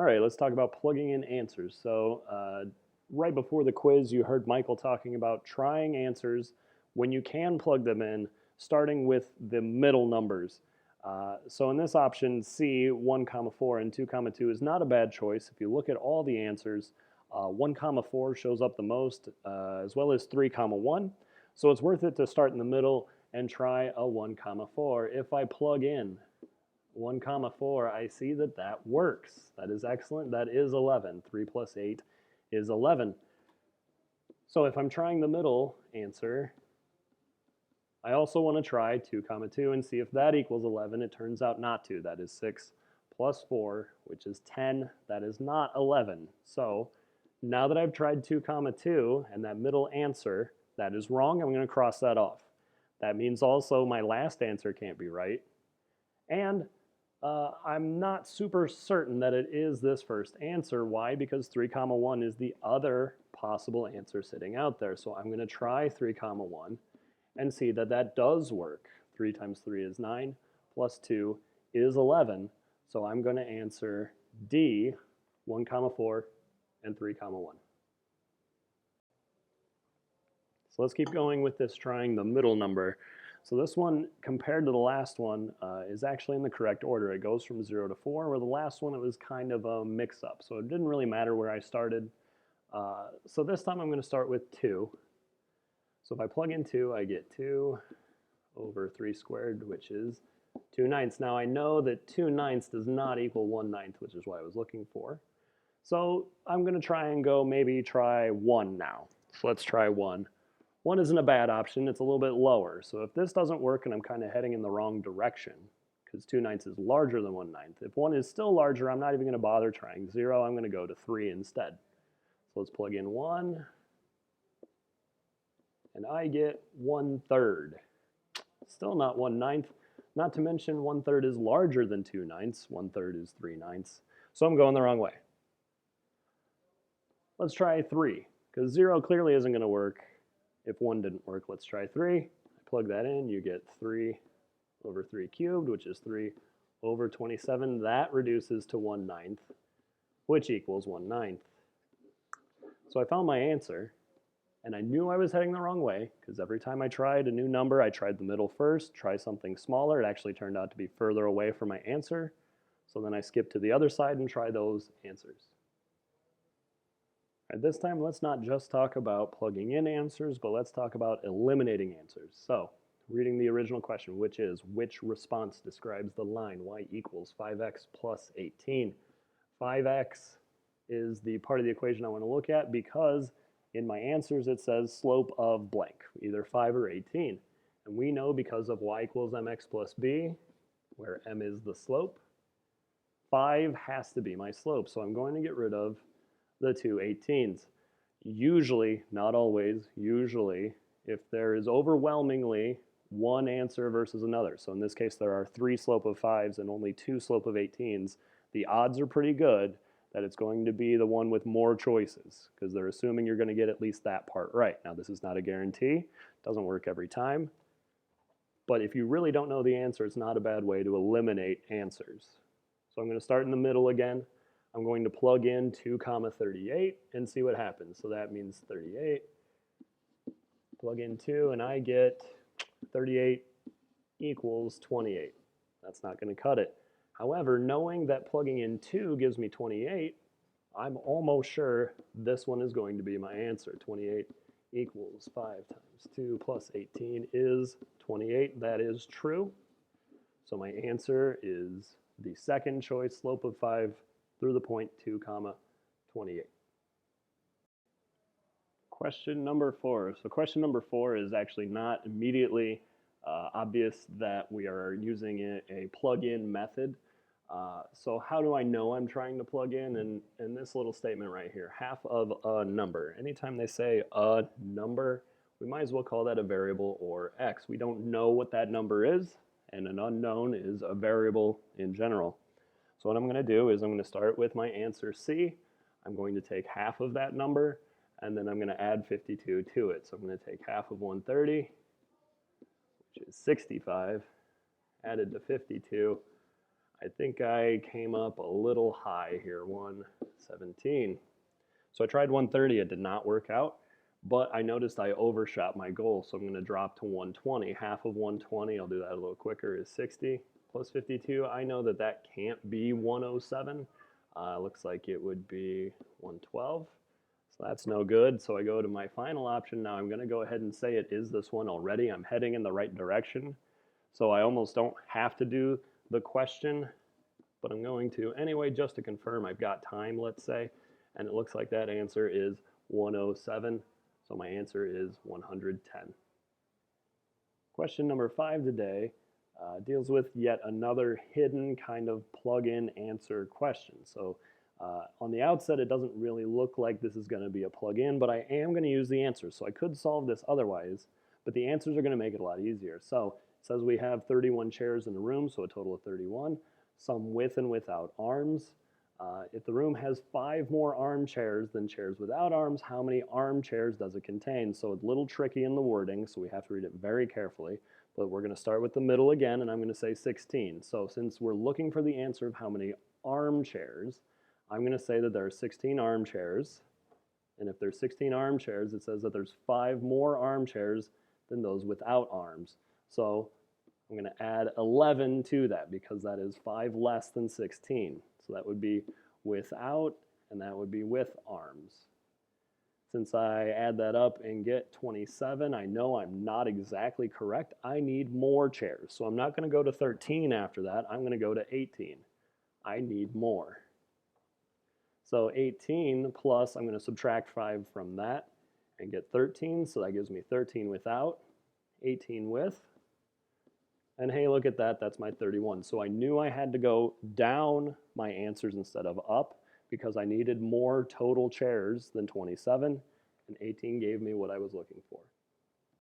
All right, let's talk about plugging in answers. Right before the quiz, you heard Michael talking about trying answers when you can plug them in, starting with the middle numbers. So in this option, C, 1 comma 4 and 2 comma 2 is not a bad choice. If you look at all the answers, 1 comma 4 shows up the most, as well as 3 comma 1. So it's worth it to start in the middle and try a 1 comma 4. If I plug in 1 comma 4, I see that that works. That is excellent. That is 11. 3 plus 8 is 11. So if I'm trying the middle answer, I also want to try 2 comma 2 and see if that equals 11. It turns out not to. That is 6 plus 4, which is 10. That is not 11. So now that I've tried 2 comma 2 and that middle answer, that is wrong. I'm going to cross that off. That means also my last answer can't be right. And I'm not super certain that it is this first answer. Why? Because 3 comma 1 is the other possible answer sitting out there. So I'm going to try 3 comma 1 and see that that does work. 3 times 3 is 9, plus 2 is 11. So I'm going to answer D, 1 comma 4 and 3 comma 1. So let's keep going with this trying the middle number. So this one, compared to the last one, is actually in the correct order. It goes from 0 to 4, where the last one, it was kind of a mix-up. So it didn't really matter where I started. So this time I'm going to start with 2. So if I plug in 2, I get 2 over 3 squared, which is 2 ninths. Now I know that 2 ninths does not equal 1 ninth, which is what I was looking for. So I'm going to try and go maybe try 1 now. So let's try 1. 1 isn't a bad option. It's a little bit lower. So if this doesn't work and I'm kind of heading in the wrong direction, because 2 ninths is larger than 1 ninth, if 1 is still larger, I'm not even going to bother trying 0. I'm going to go to 3 instead. So let's plug in 1. And I get 1/3. Still not 1 ninth. Not to mention 1/3 is larger than 2 ninths. 1/3 is 3 ninths. So I'm going the wrong way. Let's try 3, because 0 clearly isn't going to work. If 1 didn't work, let's try 3. I plug that in, you get 3 over 3 cubed, which is 3 over 27. That reduces to 1 ninth, which equals 1 ninth. So I found my answer, and I knew I was heading the wrong way, because every time I tried a new number, I tried the middle first, try something smaller. It actually turned out to be further away from my answer. So then I skipped to the other side and try those answers. At this time, let's not just talk about plugging in answers, but let's talk about eliminating answers. So, reading the original question, which response describes the line y equals 5x plus 18? 5x is the part of the equation I want to look at because in my answers it says slope of blank, either 5 or 18. And we know because of y equals mx plus b, where m is the slope, 5 has to be my slope. So I'm going to get rid of the 2 18s. Usually, not always, usually, if there is overwhelmingly one answer versus another, so in this case there are 3 slope of 5s and only 2 slope of 18s, the odds are pretty good that it's going to be the one with more choices, because they're assuming you're going to get at least that part right. Now this is not a guarantee, doesn't work every time, but if you really don't know the answer, it's not a bad way to eliminate answers. So I'm going to start in the middle again. I'm going to plug in 2 comma 38 and see what happens. So that means 38. Plug in 2 and I get 38 equals 28. That's not going to cut it. However, knowing that plugging in 2 gives me 28, I'm almost sure this one is going to be my answer. 28 equals 5 times 2 plus 18 is 28. That is true. So my answer is the second choice, slope of 5 through the point 2 comma 28. Question number 4. So question number 4 is actually not immediately obvious that we are using a plug-in method. So how do I know I'm trying to plug in? And this little statement right here, half of a number. Anytime they say a number, we might as well call that a variable or x. We don't know what that number is, and an unknown is a variable in general. So what I'm going to do is I'm going to start with my answer C. I'm going to take half of that number, and then I'm going to add 52 to it. So I'm going to take half of 130, which is 65, added to 52. I think I came up a little high here, 117. So I tried 130, it did not work out, but I noticed I overshot my goal, so I'm going to drop to 120. Half of 120, I'll do that a little quicker, is 60 plus 52. I know that that can't be 107. Looks like it would be 112. So that's no good. So I go to my final option. Now I'm going to go ahead and say it is this one already. I'm heading in the right direction. So I almost don't have to do the question, but I'm going to anyway just to confirm I've got time, let's say. And it looks like that answer is 107. So my answer is 110. Question number 5 today deals with yet another hidden kind of plug-in answer question. So on the outset, it doesn't really look like this is going to be a plug-in, but I am going to use the answers. So I could solve this otherwise, but the answers are going to make it a lot easier. So it says we have 31 chairs in the room, so a total of 31, some with and without arms. If the room has 5 more armchairs than chairs without arms, how many armchairs does it contain? So it's a little tricky in the wording, so we have to read it very carefully. But we're going to start with the middle again, and I'm going to say 16. So since we're looking for the answer of how many armchairs, I'm going to say that there are 16 armchairs. And if there's 16 armchairs, it says that there's 5 more armchairs than those without arms. So I'm going to add 11 to that because that is 5 less than 16. So that would be without, and that would be with arms. Since I add that up and get 27, I know I'm not exactly correct. I need more chairs. So I'm not going to go to 13 after that. I'm going to go to 18. I need more. So 18 plus, I'm going to subtract 5 from that and get 13. So that gives me 13 without, 18 with. And hey, look at that, that's my 31. So I knew I had to go down my answers instead of up because I needed more total chairs than 27, and 18 gave me what I was looking for.